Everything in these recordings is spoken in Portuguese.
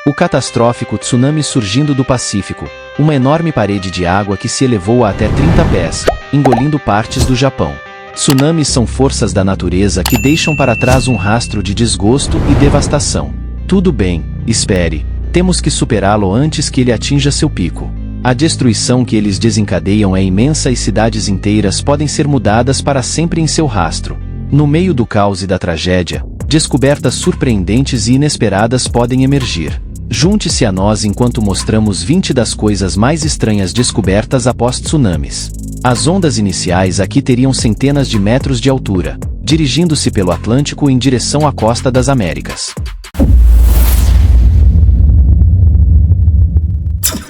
O catastrófico tsunami surgindo do Pacífico, uma enorme parede de água que se elevou a até 30 pés, engolindo partes do Japão. Tsunamis são forças da natureza que deixam para trás um rastro de desgosto e devastação. Tudo bem, espere. Temos que superá-lo antes que ele atinja seu pico. A destruição que eles desencadeiam é imensa e cidades inteiras podem ser mudadas para sempre em seu rastro. No meio do caos e da tragédia, descobertas surpreendentes e inesperadas podem emergir. Junte-se a nós enquanto mostramos 20 das coisas mais estranhas descobertas após tsunamis. As ondas iniciais aqui teriam centenas de metros de altura, dirigindo-se pelo Atlântico em direção à costa das Américas.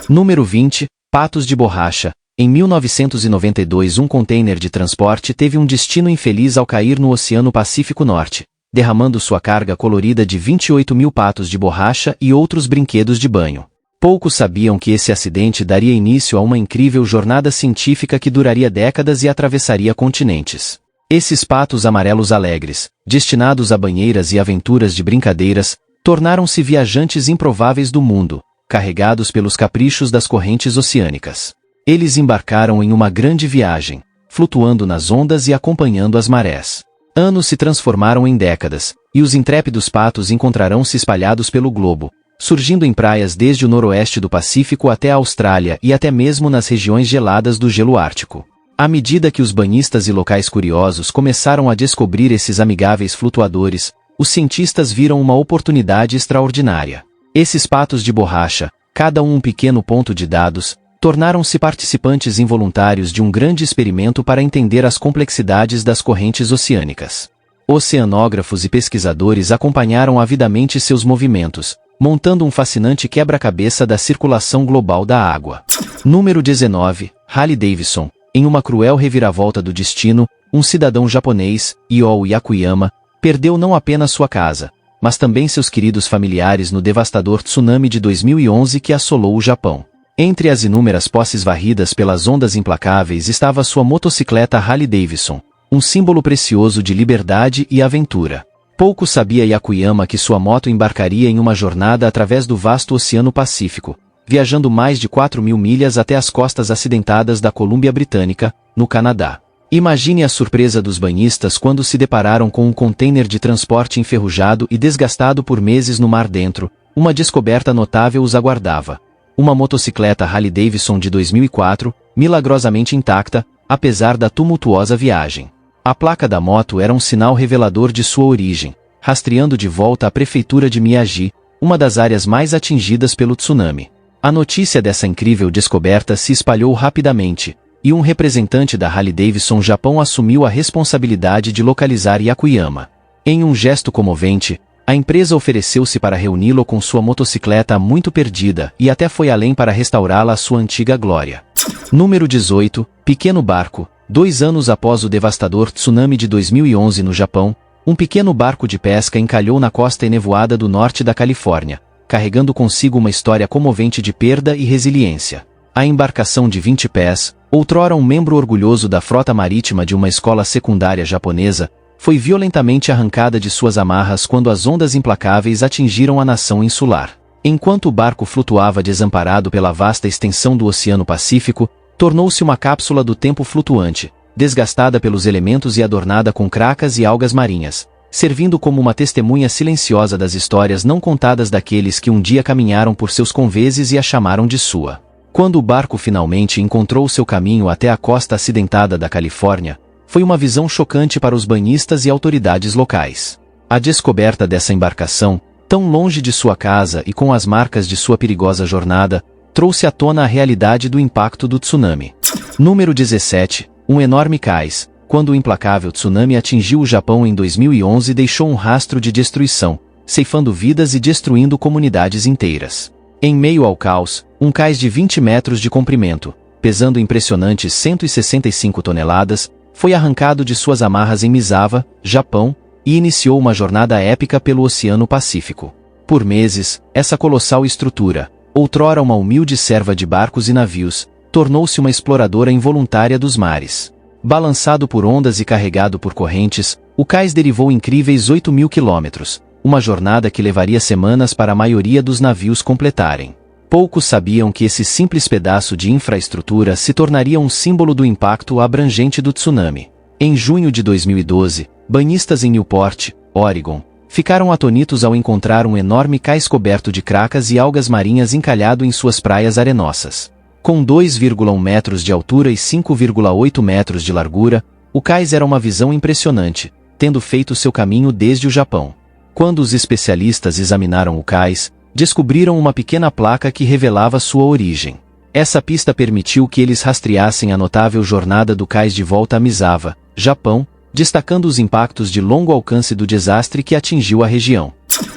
Número 20. Patos de borracha. Em 1992, um container de transporte teve um destino infeliz ao cair no Oceano Pacífico Norte, derramando sua carga colorida de 28 mil patos de borracha e outros brinquedos de banho. Poucos sabiam que esse acidente daria início a uma incrível jornada científica que duraria décadas e atravessaria continentes. Esses patos amarelos alegres, destinados a banheiras e aventuras de brincadeiras, tornaram-se viajantes improváveis do mundo, carregados pelos caprichos das correntes oceânicas. Eles embarcaram em uma grande viagem, flutuando nas ondas e acompanhando as marés. Anos se transformaram em décadas, e os intrépidos patos encontrarão-se espalhados pelo globo, surgindo em praias desde o noroeste do Pacífico até a Austrália e até mesmo nas regiões geladas do gelo ártico. À medida que os banhistas e locais curiosos começaram a descobrir esses amigáveis flutuadores, os cientistas viram uma oportunidade extraordinária. Esses patos de borracha, cada um pequeno ponto de dados, tornaram-se participantes involuntários de um grande experimento para entender as complexidades das correntes oceânicas. Oceanógrafos e pesquisadores acompanharam avidamente seus movimentos, montando um fascinante quebra-cabeça da circulação global da água. Número 19. Harley-Davidson. Em uma cruel reviravolta do destino, um cidadão japonês, Io Yakuyama, perdeu não apenas sua casa, mas também seus queridos familiares no devastador tsunami de 2011 que assolou o Japão. Entre as inúmeras posses varridas pelas ondas implacáveis estava sua motocicleta Harley-Davidson, um símbolo precioso de liberdade e aventura. Pouco sabia Yakuyama que sua moto embarcaria em uma jornada através do vasto Oceano Pacífico, viajando mais de 4.000 milhas até as costas acidentadas da Colômbia Britânica, no Canadá. Imagine a surpresa dos banhistas quando se depararam com um container de transporte enferrujado e desgastado por meses no mar dentro. Uma descoberta notável os aguardava. Uma motocicleta Harley-Davidson de 2004, milagrosamente intacta, apesar da tumultuosa viagem. A placa da moto era um sinal revelador de sua origem, rastreando de volta à prefeitura de Miyagi, uma das áreas mais atingidas pelo tsunami. A notícia dessa incrível descoberta se espalhou rapidamente, e um representante da Harley-Davidson Japão assumiu a responsabilidade de localizar Yakuyama. Em um gesto comovente, a empresa ofereceu-se para reuni-lo com sua motocicleta muito perdida e até foi além para restaurá-la à sua antiga glória. Número 18. Pequeno barco. 2 anos após o devastador tsunami de 2011 no Japão, um pequeno barco de pesca encalhou na costa enevoada do norte da Califórnia, carregando consigo uma história comovente de perda e resiliência. A embarcação de 20 pés, outrora um membro orgulhoso da frota marítima de uma escola secundária japonesa, foi violentamente arrancada de suas amarras quando as ondas implacáveis atingiram a nação insular. Enquanto o barco flutuava desamparado pela vasta extensão do Oceano Pacífico, tornou-se uma cápsula do tempo flutuante, desgastada pelos elementos e adornada com cracas e algas marinhas, servindo como uma testemunha silenciosa das histórias não contadas daqueles que um dia caminharam por seus conveses e a chamaram de sua. Quando o barco finalmente encontrou seu caminho até a costa acidentada da Califórnia, foi uma visão chocante para os banhistas e autoridades locais. A descoberta dessa embarcação, tão longe de sua casa e com as marcas de sua perigosa jornada, trouxe à tona a realidade do impacto do tsunami. Número 17. Um enorme cais. Quando o implacável tsunami atingiu o Japão em 2011, deixou um rastro de destruição, ceifando vidas e destruindo comunidades inteiras. Em meio ao caos, um cais de 20 metros de comprimento, pesando impressionantes 165 toneladas, foi arrancado de suas amarras em Misawa, Japão, e iniciou uma jornada épica pelo Oceano Pacífico. Por meses, essa colossal estrutura, outrora uma humilde serva de barcos e navios, tornou-se uma exploradora involuntária dos mares. Balançado por ondas e carregado por correntes, o cais derivou incríveis 8.000 quilômetros, uma jornada que levaria semanas para a maioria dos navios completarem. Poucos sabiam que esse simples pedaço de infraestrutura se tornaria um símbolo do impacto abrangente do tsunami. Em junho de 2012, banhistas em Newport, Oregon, ficaram atônitos ao encontrar um enorme cais coberto de cracas e algas marinhas encalhado em suas praias arenosas. Com 2,1 metros de altura e 5,8 metros de largura, o cais era uma visão impressionante, tendo feito seu caminho desde o Japão. Quando os especialistas examinaram o cais, descobriram uma pequena placa que revelava sua origem. Essa pista permitiu que eles rastreassem a notável jornada do cais de volta a Misawa, Japão, destacando os impactos de longo alcance do desastre que atingiu a região.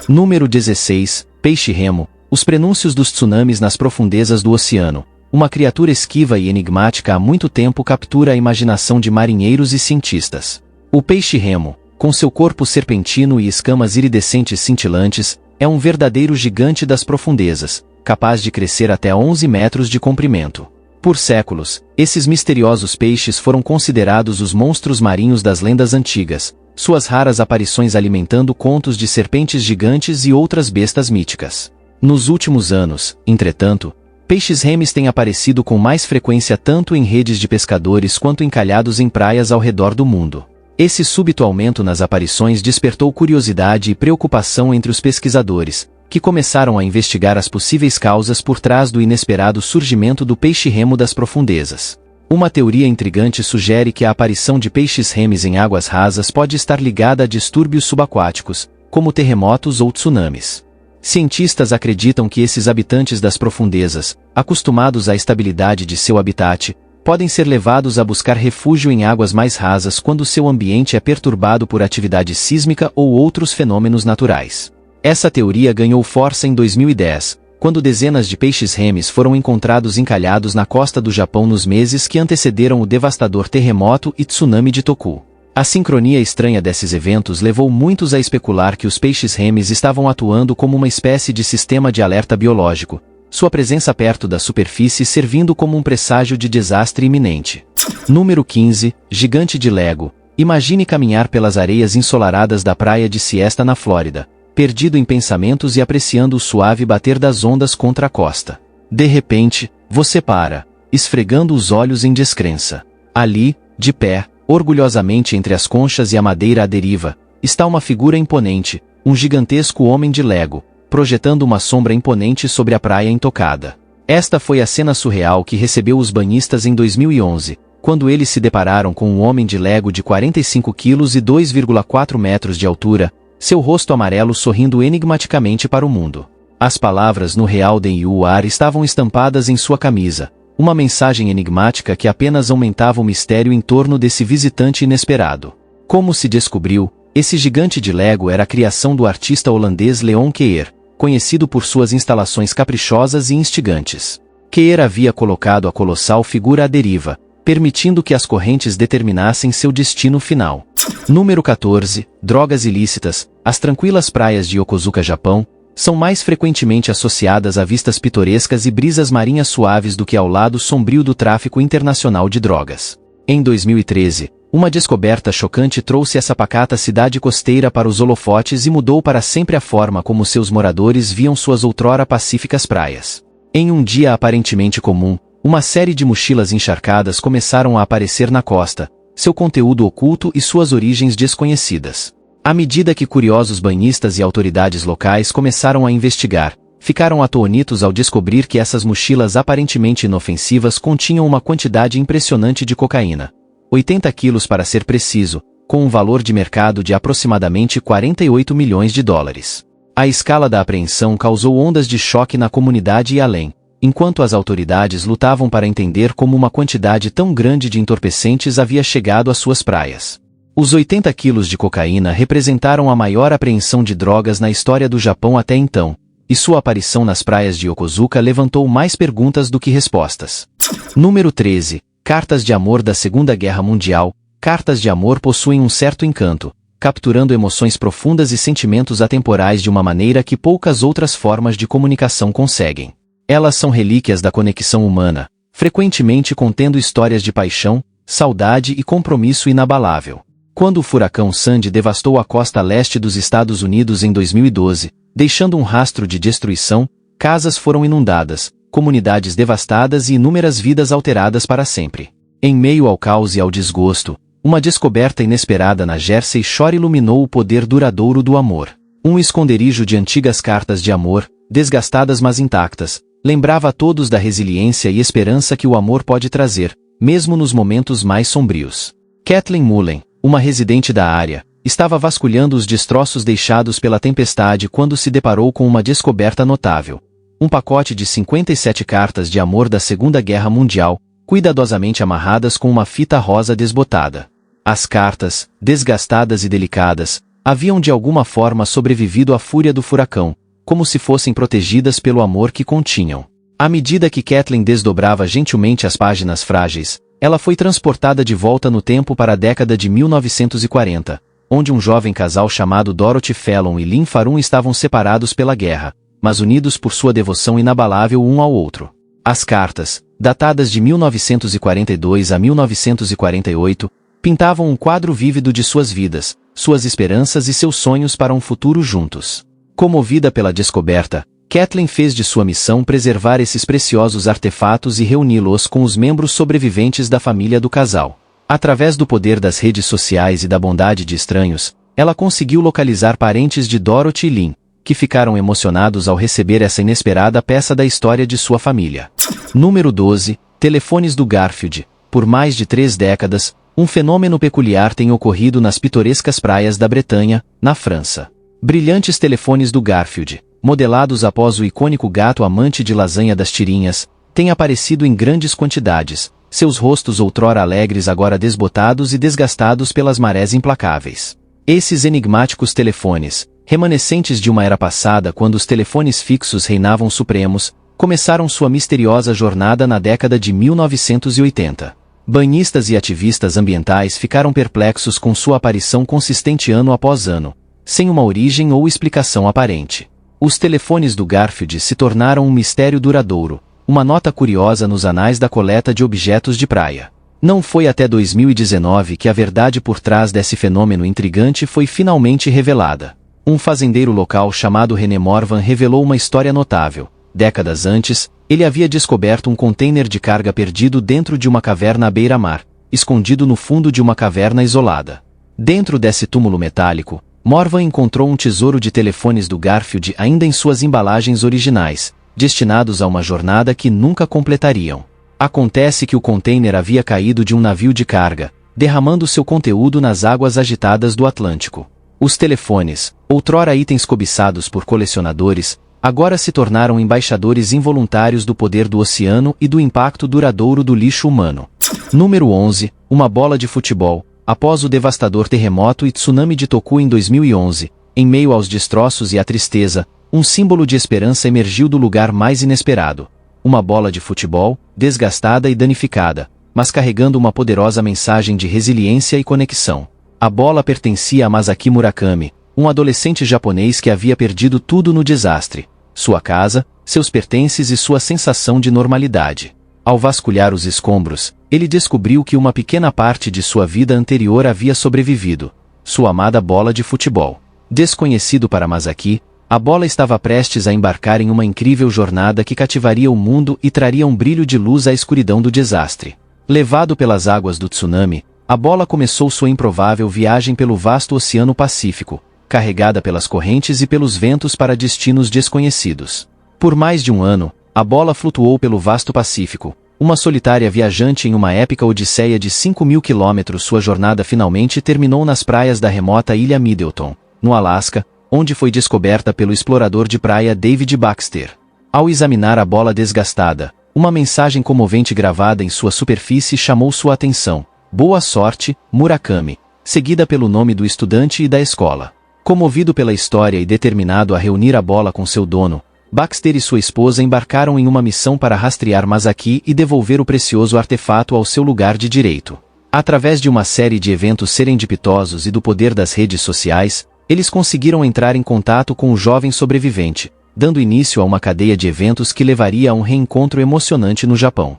Número 16. Peixe-remo. Os prenúncios dos tsunamis nas profundezas do oceano. Uma criatura esquiva e enigmática há muito tempo captura a imaginação de marinheiros e cientistas. O peixe-remo, com seu corpo serpentino e escamas iridescentes cintilantes, é um verdadeiro gigante das profundezas, capaz de crescer até 11 metros de comprimento. Por séculos, esses misteriosos peixes foram considerados os monstros marinhos das lendas antigas, suas raras aparições alimentando contos de serpentes gigantes e outras bestas míticas. Nos últimos anos, entretanto, peixes-remes têm aparecido com mais frequência tanto em redes de pescadores quanto encalhados em praias ao redor do mundo. Esse súbito aumento nas aparições despertou curiosidade e preocupação entre os pesquisadores, que começaram a investigar as possíveis causas por trás do inesperado surgimento do peixe-remo das profundezas. Uma teoria intrigante sugere que a aparição de peixes-remes em águas rasas pode estar ligada a distúrbios subaquáticos, como terremotos ou tsunamis. Cientistas acreditam que esses habitantes das profundezas, acostumados à estabilidade de seu habitat, podem ser levados a buscar refúgio em águas mais rasas quando seu ambiente é perturbado por atividade sísmica ou outros fenômenos naturais. Essa teoria ganhou força em 2010, quando dezenas de peixes-remes foram encontrados encalhados na costa do Japão nos meses que antecederam o devastador terremoto e tsunami de Toku. A sincronia estranha desses eventos levou muitos a especular que os peixes-remes estavam atuando como uma espécie de sistema de alerta biológico, sua presença perto da superfície servindo como um presságio de desastre iminente. Número 15. Gigante de Lego. Imagine caminhar pelas areias ensolaradas da praia de Siesta na Flórida, perdido em pensamentos e apreciando o suave bater das ondas contra a costa. De repente, você para, esfregando os olhos em descrença. Ali, de pé, orgulhosamente entre as conchas e a madeira à deriva, está uma figura imponente, um gigantesco homem de Lego, projetando uma sombra imponente sobre a praia intocada. Esta foi a cena surreal que recebeu os banhistas em 2011, quando eles se depararam com um homem de Lego de 45 quilos e 2,4 metros de altura, seu rosto amarelo sorrindo enigmaticamente para o mundo. As palavras no Real de UR estavam estampadas em sua camisa, uma mensagem enigmática que apenas aumentava o mistério em torno desse visitante inesperado. Como se descobriu, esse gigante de Lego era a criação do artista holandês Leon Keer, conhecido por suas instalações caprichosas e instigantes. Keer havia colocado a colossal figura à deriva, permitindo que as correntes determinassem seu destino final. Número 14. Drogas ilícitas. As tranquilas praias de Yokosuka, Japão, são mais frequentemente associadas a vistas pitorescas e brisas marinhas suaves do que ao lado sombrio do tráfico internacional de drogas. Em 2013, uma descoberta chocante trouxe essa pacata cidade costeira para os holofotes e mudou para sempre a forma como seus moradores viam suas outrora pacíficas praias. Em um dia aparentemente comum, uma série de mochilas encharcadas começaram a aparecer na costa, seu conteúdo oculto e suas origens desconhecidas. À medida que curiosos banhistas e autoridades locais começaram a investigar, ficaram atônitos ao descobrir que essas mochilas aparentemente inofensivas continham uma quantidade impressionante de cocaína. 80 quilos para ser preciso, com um valor de mercado de aproximadamente 48 milhões de dólares. A escala da apreensão causou ondas de choque na comunidade e além, enquanto as autoridades lutavam para entender como uma quantidade tão grande de entorpecentes havia chegado às suas praias. Os 80 quilos de cocaína representaram a maior apreensão de drogas na história do Japão até então, e sua aparição nas praias de Yokosuka levantou mais perguntas do que respostas. Número 13. Cartas de amor da Segunda Guerra Mundial. Cartas de amor possuem um certo encanto, capturando emoções profundas e sentimentos atemporais de uma maneira que poucas outras formas de comunicação conseguem. Elas são relíquias da conexão humana, frequentemente contendo histórias de paixão, saudade e compromisso inabalável. Quando o furacão Sandy devastou a costa leste dos Estados Unidos em 2012, deixando um rastro de destruição, casas foram inundadas, comunidades devastadas e inúmeras vidas alteradas para sempre. Em meio ao caos e ao desgosto, uma descoberta inesperada na Jersey Shore iluminou o poder duradouro do amor. Um esconderijo de antigas cartas de amor, desgastadas mas intactas, lembrava a todos da resiliência e esperança que o amor pode trazer, mesmo nos momentos mais sombrios. Kathleen Mullen, uma residente da área, estava vasculhando os destroços deixados pela tempestade quando se deparou com uma descoberta notável. Um pacote de 57 cartas de amor da Segunda Guerra Mundial, cuidadosamente amarradas com uma fita rosa desbotada. As cartas, desgastadas e delicadas, haviam de alguma forma sobrevivido à fúria do furacão, como se fossem protegidas pelo amor que continham. À medida que Kathleen desdobrava gentilmente as páginas frágeis, ela foi transportada de volta no tempo para a década de 1940, onde um jovem casal chamado Dorothy Fallon e Lynn Farun estavam separados pela guerra, mas unidos por sua devoção inabalável um ao outro. As cartas, datadas de 1942 a 1948, pintavam um quadro vívido de suas vidas, suas esperanças e seus sonhos para um futuro juntos. Comovida pela descoberta, Kathleen fez de sua missão preservar esses preciosos artefatos e reuni-los com os membros sobreviventes da família do casal. Através do poder das redes sociais e da bondade de estranhos, ela conseguiu localizar parentes de Dorothy e Lynn, que ficaram emocionados ao receber essa inesperada peça da história de sua família. Número 12. Telefones do Garfield. Por mais de 3 décadas, um fenômeno peculiar tem ocorrido nas pitorescas praias da Bretanha, na França. Brilhantes telefones do Garfield, modelados após o icônico gato amante de lasanha das tirinhas, têm aparecido em grandes quantidades, seus rostos outrora alegres agora desbotados e desgastados pelas marés implacáveis. Esses enigmáticos telefones, remanescentes de uma era passada quando os telefones fixos reinavam supremos, começaram sua misteriosa jornada na década de 1980. Banhistas e ativistas ambientais ficaram perplexos com sua aparição consistente ano após ano, sem uma origem ou explicação aparente. Os telefones do Garfield se tornaram um mistério duradouro, uma nota curiosa nos anais da coleta de objetos de praia. Não foi até 2019 que a verdade por trás desse fenômeno intrigante foi finalmente revelada. Um fazendeiro local chamado René Morvan revelou uma história notável. Décadas antes, ele havia descoberto um container de carga perdido dentro de uma caverna à beira-mar, escondido no fundo de uma caverna isolada. Dentro desse túmulo metálico, Morvan encontrou um tesouro de telefones do Garfield ainda em suas embalagens originais, destinados a uma jornada que nunca completariam. Acontece que o container havia caído de um navio de carga, derramando seu conteúdo nas águas agitadas do Atlântico. Os telefones, outrora itens cobiçados por colecionadores, agora se tornaram embaixadores involuntários do poder do oceano e do impacto duradouro do lixo humano. Número 11. Uma bola de futebol. Após o devastador terremoto e tsunami de Toku em 2011, em meio aos destroços e à tristeza, um símbolo de esperança emergiu do lugar mais inesperado. Uma bola de futebol, desgastada e danificada, mas carregando uma poderosa mensagem de resiliência e conexão. A bola pertencia a Masaki Murakami, um adolescente japonês que havia perdido tudo no desastre: sua casa, seus pertences e sua sensação de normalidade. Ao vasculhar os escombros, ele descobriu que uma pequena parte de sua vida anterior havia sobrevivido: sua amada bola de futebol. Desconhecido para Masaki, a bola estava prestes a embarcar em uma incrível jornada que cativaria o mundo e traria um brilho de luz à escuridão do desastre. Levado pelas águas do tsunami, a bola começou sua improvável viagem pelo vasto Oceano Pacífico, carregada pelas correntes e pelos ventos para destinos desconhecidos. Por mais de um ano, a bola flutuou pelo vasto Pacífico, uma solitária viajante em uma épica odisseia de 5.000 quilômetros. Sua jornada finalmente terminou nas praias da remota ilha Middleton, no Alasca, onde foi descoberta pelo explorador de praia David Baxter. Ao examinar a bola desgastada, uma mensagem comovente gravada em sua superfície chamou sua atenção: "Boa sorte, Murakami", seguida pelo nome do estudante e da escola. Comovido pela história e determinado a reunir a bola com seu dono, Baxter e sua esposa embarcaram em uma missão para rastrear Masaki e devolver o precioso artefato ao seu lugar de direito. Através de uma série de eventos serendipitosos e do poder das redes sociais, eles conseguiram entrar em contato com o jovem sobrevivente, dando início a uma cadeia de eventos que levaria a um reencontro emocionante no Japão.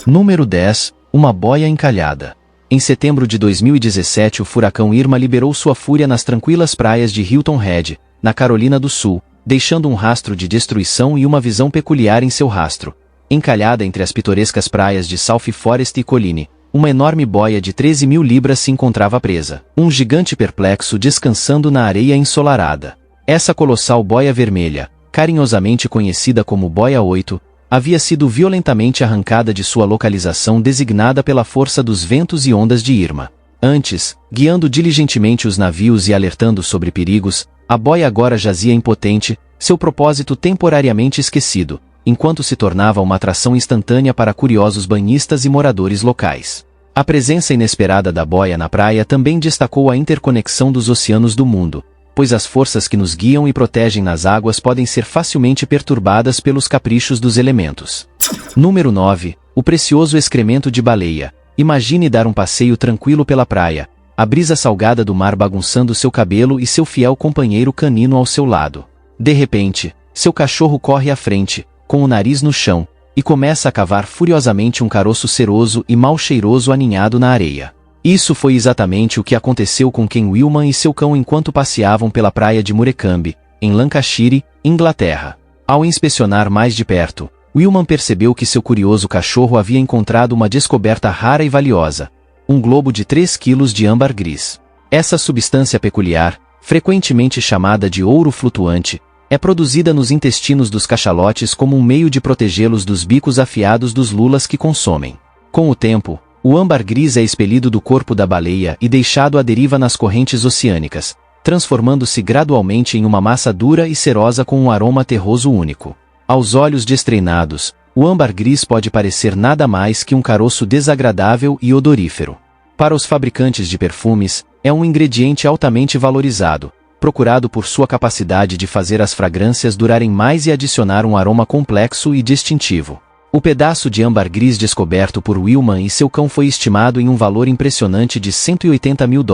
Número 10. Uma boia encalhada. Em setembro de 2017, o furacão Irma liberou sua fúria nas tranquilas praias de Hilton Head, na Carolina do Sul, deixando um rastro de destruição e uma visão peculiar em seu rastro. Encalhada entre as pitorescas praias de South Forest e Colline, uma enorme boia de 13 mil libras se encontrava presa. Um gigante perplexo descansando na areia ensolarada. Essa colossal boia vermelha, carinhosamente conhecida como Boia 8, havia sido violentamente arrancada de sua localização designada pela força dos ventos e ondas de Irma. Antes, guiando diligentemente os navios e alertando sobre perigos, a boia agora jazia impotente, seu propósito temporariamente esquecido, enquanto se tornava uma atração instantânea para curiosos banhistas e moradores locais. A presença inesperada da boia na praia também destacou a interconexão dos oceanos do mundo, pois as forças que nos guiam e protegem nas águas podem ser facilmente perturbadas pelos caprichos dos elementos. Número 9. O precioso excremento de baleia. Imagine dar um passeio tranquilo pela praia, a brisa salgada do mar bagunçando seu cabelo e seu fiel companheiro canino ao seu lado. De repente, seu cachorro corre à frente, com o nariz no chão, e começa a cavar furiosamente um caroço ceroso e mal cheiroso aninhado na areia. Isso foi exatamente o que aconteceu com Ken Willman e seu cão enquanto passeavam pela praia de Murecambe, em Lancashire, Inglaterra. Ao inspecionar mais de perto, Willman percebeu que seu curioso cachorro havia encontrado uma descoberta rara e valiosa: um globo de 3 quilos de âmbar gris. Essa substância peculiar, frequentemente chamada de ouro flutuante, é produzida nos intestinos dos cachalotes como um meio de protegê-los dos bicos afiados dos lulas que consomem. Com o tempo, o âmbar gris é expelido do corpo da baleia e deixado à deriva nas correntes oceânicas, transformando-se gradualmente em uma massa dura e cerosa com um aroma terroso único. Aos olhos destreinados, o âmbar gris pode parecer nada mais que um caroço desagradável e odorífero. Para os fabricantes de perfumes, é um ingrediente altamente valorizado, procurado por sua capacidade de fazer as fragrâncias durarem mais e adicionar um aroma complexo e distintivo. O pedaço de âmbar gris descoberto por Willman e seu cão foi estimado em um valor impressionante de $180 mil,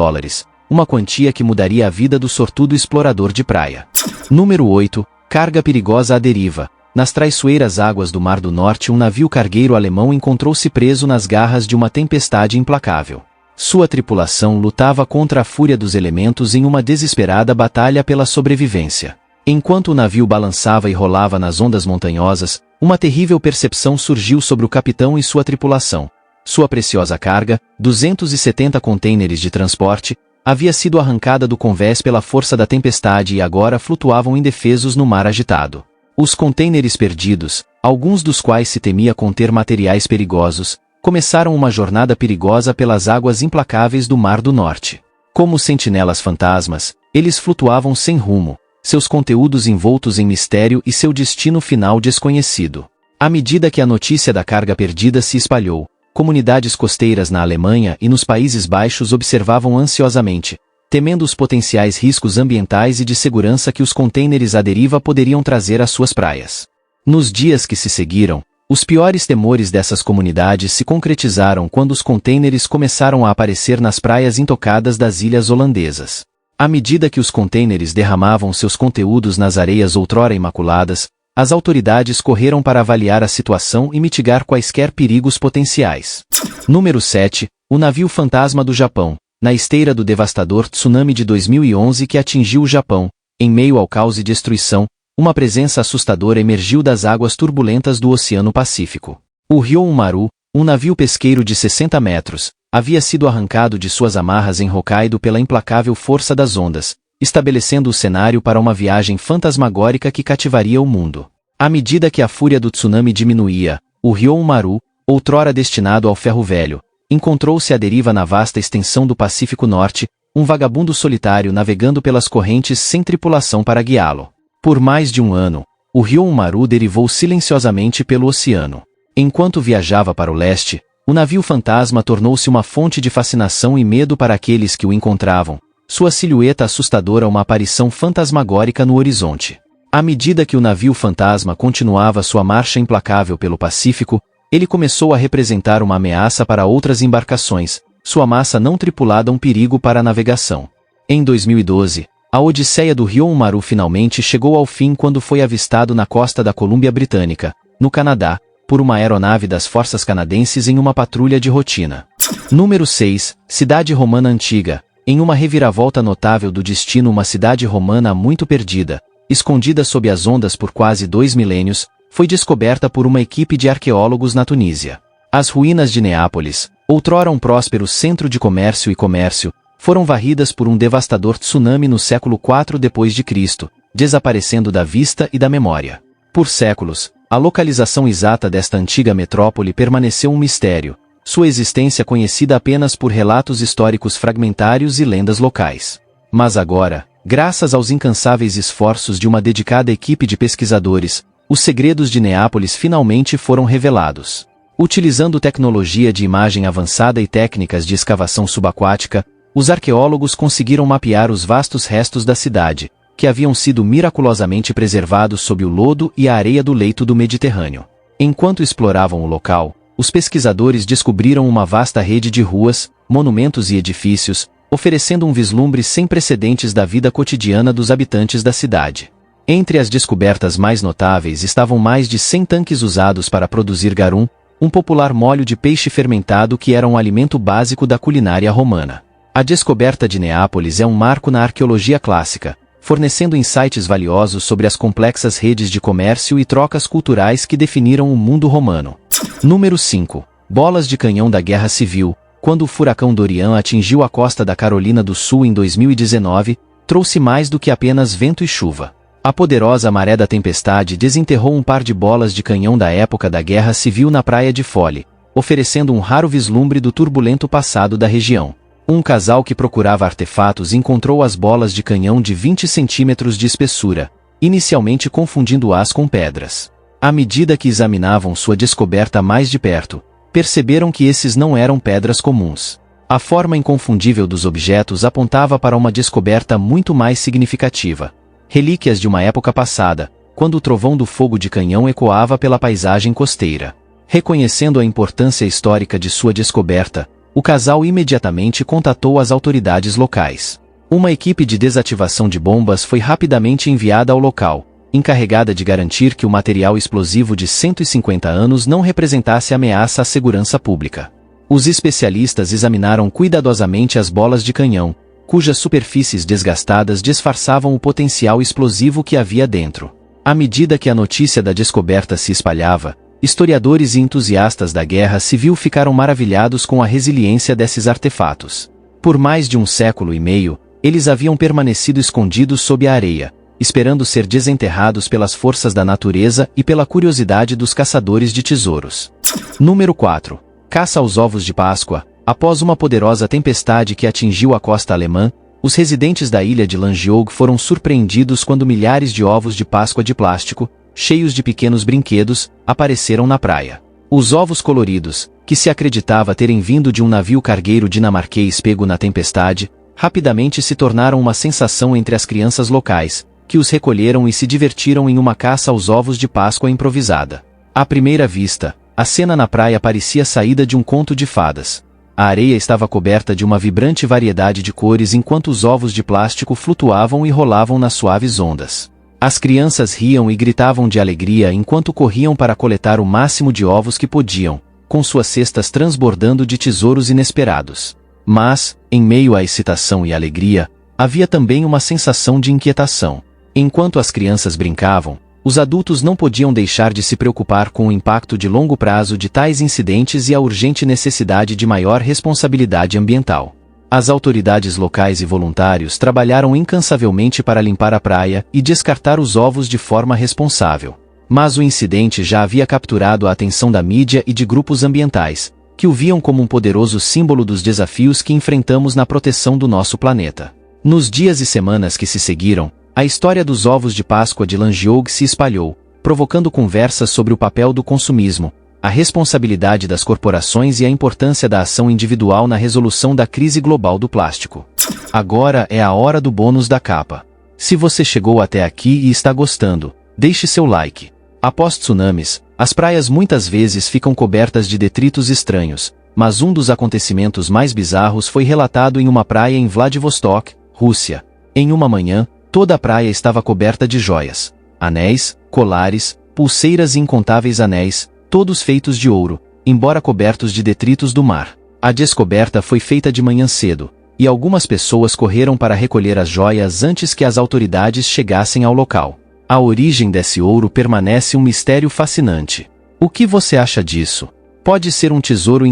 uma quantia que mudaria a vida do sortudo explorador de praia. Número 8. Carga perigosa à deriva. Nas traiçoeiras águas do Mar do Norte, um navio cargueiro alemão encontrou-se preso nas garras de uma tempestade implacável. Sua tripulação lutava contra a fúria dos elementos em uma desesperada batalha pela sobrevivência. Enquanto o navio balançava e rolava nas ondas montanhosas, uma terrível percepção surgiu sobre o capitão e sua tripulação. Sua preciosa carga, 270 contêineres de transporte, havia sido arrancada do convés pela força da tempestade e agora flutuavam indefesos no mar agitado. Os contêineres perdidos, alguns dos quais se temia conter materiais perigosos, começaram uma jornada perigosa pelas águas implacáveis do Mar do Norte. Como sentinelas fantasmas, eles flutuavam sem rumo, seus conteúdos envoltos em mistério e seu destino final desconhecido. À medida que a notícia da carga perdida se espalhou, comunidades costeiras na Alemanha e nos Países Baixos observavam ansiosamente, temendo os potenciais riscos ambientais e de segurança que os contêineres à deriva poderiam trazer às suas praias. Nos dias que se seguiram, os piores temores dessas comunidades se concretizaram quando os contêineres começaram a aparecer nas praias intocadas das ilhas holandesas. À medida que os contêineres derramavam seus conteúdos nas areias outrora imaculadas, as autoridades correram para avaliar a situação e mitigar quaisquer perigos potenciais. Número 7. O navio fantasma do Japão. Na esteira do devastador tsunami de 2011 que atingiu o Japão, em meio ao caos e destruição, uma presença assustadora emergiu das águas turbulentas do Oceano Pacífico. O Ryoun Maru, um navio pesqueiro de 60 metros, havia sido arrancado de suas amarras em Hokkaido pela implacável força das ondas, estabelecendo o cenário para uma viagem fantasmagórica que cativaria o mundo. À medida que a fúria do tsunami diminuía, o Ryoun Maru, outrora destinado ao ferro velho, encontrou-se à deriva na vasta extensão do Pacífico Norte, um vagabundo solitário navegando pelas correntes sem tripulação para guiá-lo. Por mais de um ano, o Ryoun Maru derivou silenciosamente pelo oceano. Enquanto viajava para o leste, o navio fantasma tornou-se uma fonte de fascinação e medo para aqueles que o encontravam, sua silhueta assustadora uma aparição fantasmagórica no horizonte. À medida que o navio fantasma continuava sua marcha implacável pelo Pacífico, ele começou a representar uma ameaça para outras embarcações, sua massa não tripulada um perigo para a navegação. Em 2012, a odisseia do Ryoun Maru finalmente chegou ao fim quando foi avistado na costa da Colômbia Britânica, no Canadá, por uma aeronave das forças canadenses em uma patrulha de rotina. Número 6. Cidade romana antiga. Em uma reviravolta notável do destino, uma cidade romana muito perdida, escondida sob as ondas por quase 2 milênios, foi descoberta por uma equipe de arqueólogos na Tunísia. As ruínas de Neápolis, outrora um próspero centro de comércio e comércio, foram varridas por um devastador tsunami no século IV d.C., desaparecendo da vista e da memória. Por séculos, a localização exata desta antiga metrópole permaneceu um mistério, sua existência conhecida apenas por relatos históricos fragmentários e lendas locais. Mas agora, graças aos incansáveis esforços de uma dedicada equipe de pesquisadores, os segredos de Neápolis finalmente foram revelados. Utilizando tecnologia de imagem avançada e técnicas de escavação subaquática, os arqueólogos conseguiram mapear os vastos restos da cidade, que haviam sido miraculosamente preservados sob o lodo e a areia do leito do Mediterrâneo. Enquanto exploravam o local, os pesquisadores descobriram uma vasta rede de ruas, monumentos e edifícios, oferecendo um vislumbre sem precedentes da vida cotidiana dos habitantes da cidade. Entre as descobertas mais notáveis estavam mais de 100 tanques usados para produzir garum, um popular molho de peixe fermentado que era um alimento básico da culinária romana. A descoberta de Neápolis é um marco na arqueologia clássica, fornecendo insights valiosos sobre as complexas redes de comércio e trocas culturais que definiram o mundo romano. Número 5. Bolas de canhão da Guerra Civil. Quando o furacão Dorian atingiu a costa da Carolina do Sul em 2019, trouxe mais do que apenas vento e chuva. A poderosa maré da tempestade desenterrou um par de bolas de canhão da época da Guerra Civil na praia de Folly, oferecendo um raro vislumbre do turbulento passado da região. Um casal que procurava artefatos encontrou as bolas de canhão de 20 centímetros de espessura, inicialmente confundindo-as com pedras. À medida que examinavam sua descoberta mais de perto, perceberam que esses não eram pedras comuns. A forma inconfundível dos objetos apontava para uma descoberta muito mais significativa. Relíquias de uma época passada, quando o trovão do fogo de canhão ecoava pela paisagem costeira. Reconhecendo a importância histórica de sua descoberta, o casal imediatamente contatou as autoridades locais. Uma equipe de desativação de bombas foi rapidamente enviada ao local, encarregada de garantir que o material explosivo de 150 anos não representasse ameaça à segurança pública. Os especialistas examinaram cuidadosamente as bolas de canhão, cujas superfícies desgastadas disfarçavam o potencial explosivo que havia dentro. À medida que a notícia da descoberta se espalhava, historiadores e entusiastas da guerra civil ficaram maravilhados com a resiliência desses artefatos. Por mais de um século e meio, eles haviam permanecido escondidos sob a areia, esperando ser desenterrados pelas forças da natureza e pela curiosidade dos caçadores de tesouros. Número 4. Caça aos ovos de Páscoa. Após uma poderosa tempestade que atingiu a costa alemã, os residentes da ilha de Langeoog foram surpreendidos quando milhares de ovos de Páscoa de plástico, cheios de pequenos brinquedos, apareceram na praia. Os ovos coloridos, que se acreditava terem vindo de um navio cargueiro dinamarquês pego na tempestade, rapidamente se tornaram uma sensação entre as crianças locais, que os recolheram e se divertiram em uma caça aos ovos de Páscoa improvisada. À primeira vista, a cena na praia parecia saída de um conto de fadas. A areia estava coberta de uma vibrante variedade de cores enquanto os ovos de plástico flutuavam e rolavam nas suaves ondas. As crianças riam e gritavam de alegria enquanto corriam para coletar o máximo de ovos que podiam, com suas cestas transbordando de tesouros inesperados. Mas, em meio à excitação e alegria, havia também uma sensação de inquietação. Enquanto as crianças brincavam, os adultos não podiam deixar de se preocupar com o impacto de longo prazo de tais incidentes e a urgente necessidade de maior responsabilidade ambiental. As autoridades locais e voluntários trabalharam incansavelmente para limpar a praia e descartar os ovos de forma responsável. Mas o incidente já havia capturado a atenção da mídia e de grupos ambientais, que o viam como um poderoso símbolo dos desafios que enfrentamos na proteção do nosso planeta. Nos dias e semanas que se seguiram, a história dos ovos de Páscoa de Langeoog se espalhou, provocando conversas sobre o papel do consumismo, a responsabilidade das corporações e a importância da ação individual na resolução da crise global do plástico. Agora é a hora do bônus da capa. Se você chegou até aqui e está gostando, deixe seu like. Após tsunamis, as praias muitas vezes ficam cobertas de detritos estranhos, mas um dos acontecimentos mais bizarros foi relatado em uma praia em Vladivostok, Rússia. Em uma manhã, toda a praia estava coberta de joias, anéis, colares, pulseiras e incontáveis anéis, todos feitos de ouro, embora cobertos de detritos do mar. A descoberta foi feita de manhã cedo, e algumas pessoas correram para recolher as joias antes que as autoridades chegassem ao local. A origem desse ouro permanece um mistério fascinante. O que você acha disso? Pode ser um tesouro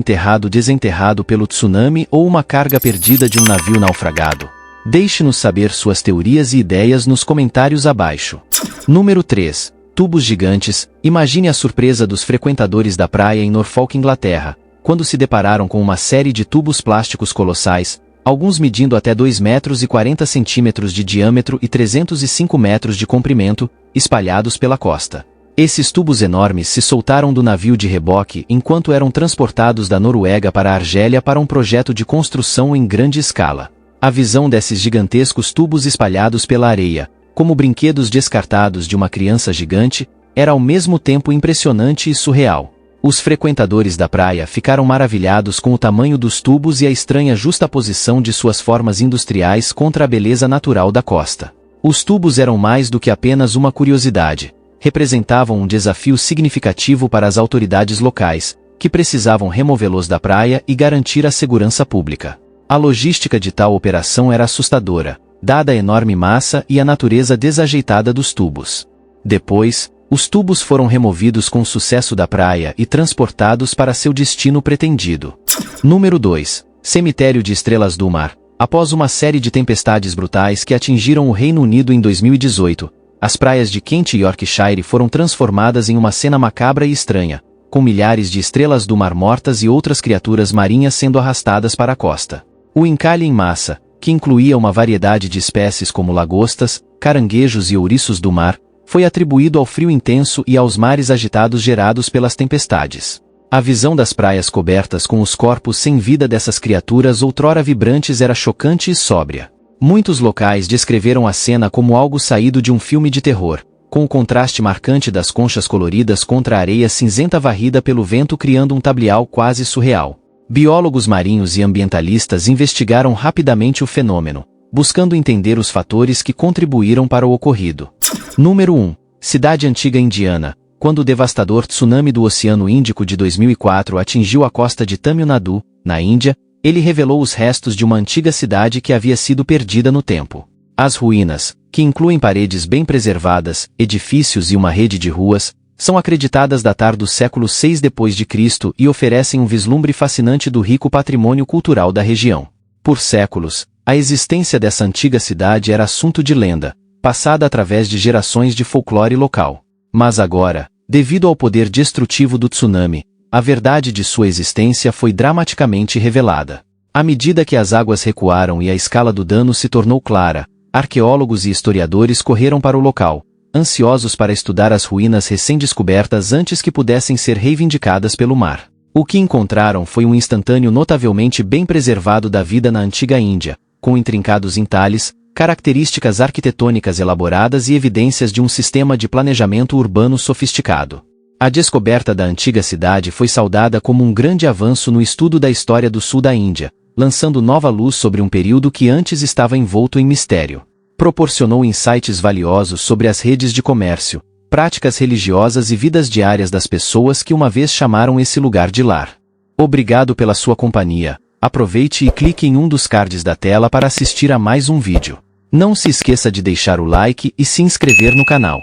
desenterrado pelo tsunami ou uma carga perdida de um navio naufragado. Deixe-nos saber suas teorias e ideias nos comentários abaixo. Número 3. Tubos gigantes. Imagine a surpresa dos frequentadores da praia em Norfolk, Inglaterra, quando se depararam com uma série de tubos plásticos colossais, alguns medindo até 2,40 metros de diâmetro e 305 metros de comprimento, espalhados pela costa. Esses tubos enormes se soltaram do navio de reboque enquanto eram transportados da Noruega para a Argélia para um projeto de construção em grande escala. A visão desses gigantescos tubos espalhados pela areia, como brinquedos descartados de uma criança gigante, era ao mesmo tempo impressionante e surreal. Os frequentadores da praia ficaram maravilhados com o tamanho dos tubos e a estranha justaposição de suas formas industriais contra a beleza natural da costa. Os tubos eram mais do que apenas uma curiosidade. Representavam um desafio significativo para as autoridades locais, que precisavam removê-los da praia e garantir a segurança pública. A logística de tal operação era assustadora, dada a enorme massa e a natureza desajeitada dos tubos. Depois, os tubos foram removidos com sucesso da praia e transportados para seu destino pretendido. Número 2. Cemitério de Estrelas do Mar. Após uma série de tempestades brutais que atingiram o Reino Unido em 2018, as praias de Kent e Yorkshire foram transformadas em uma cena macabra e estranha, com milhares de estrelas do mar mortas e outras criaturas marinhas sendo arrastadas para a costa. O encalhe em massa, que incluía uma variedade de espécies como lagostas, caranguejos e ouriços do mar, foi atribuído ao frio intenso e aos mares agitados gerados pelas tempestades. A visão das praias cobertas com os corpos sem vida dessas criaturas outrora vibrantes era chocante e sóbria. Muitos locais descreveram a cena como algo saído de um filme de terror, com o contraste marcante das conchas coloridas contra a areia cinzenta varrida pelo vento criando um tablial quase surreal. Biólogos marinhos e ambientalistas investigaram rapidamente o fenômeno, buscando entender os fatores que contribuíram para o ocorrido. Número 1. Cidade antiga indiana. Quando o devastador tsunami do Oceano Índico de 2004 atingiu a costa de Tamil Nadu, na Índia, ele revelou os restos de uma antiga cidade que havia sido perdida no tempo. As ruínas, que incluem paredes bem preservadas, edifícios e uma rede de ruas, são acreditadas datar do século VI d.C. e oferecem um vislumbre fascinante do rico patrimônio cultural da região. Por séculos, a existência dessa antiga cidade era assunto de lenda, passada através de gerações de folclore local. Mas agora, devido ao poder destrutivo do tsunami, a verdade de sua existência foi dramaticamente revelada. À medida que as águas recuaram e a escala do dano se tornou clara, arqueólogos e historiadores correram para o local, ansiosos para estudar as ruínas recém-descobertas antes que pudessem ser reivindicadas pelo mar. O que encontraram foi um instantâneo notavelmente bem preservado da vida na antiga Índia, com intrincados entalhes, características arquitetônicas elaboradas e evidências de um sistema de planejamento urbano sofisticado. A descoberta da antiga cidade foi saudada como um grande avanço no estudo da história do sul da Índia, lançando nova luz sobre um período que antes estava envolto em mistério. Proporcionou insights valiosos sobre as redes de comércio, práticas religiosas e vidas diárias das pessoas que uma vez chamaram esse lugar de lar. Obrigado pela sua companhia. Aproveite e clique em um dos cards da tela para assistir a mais um vídeo. Não se esqueça de deixar o like e se inscrever no canal.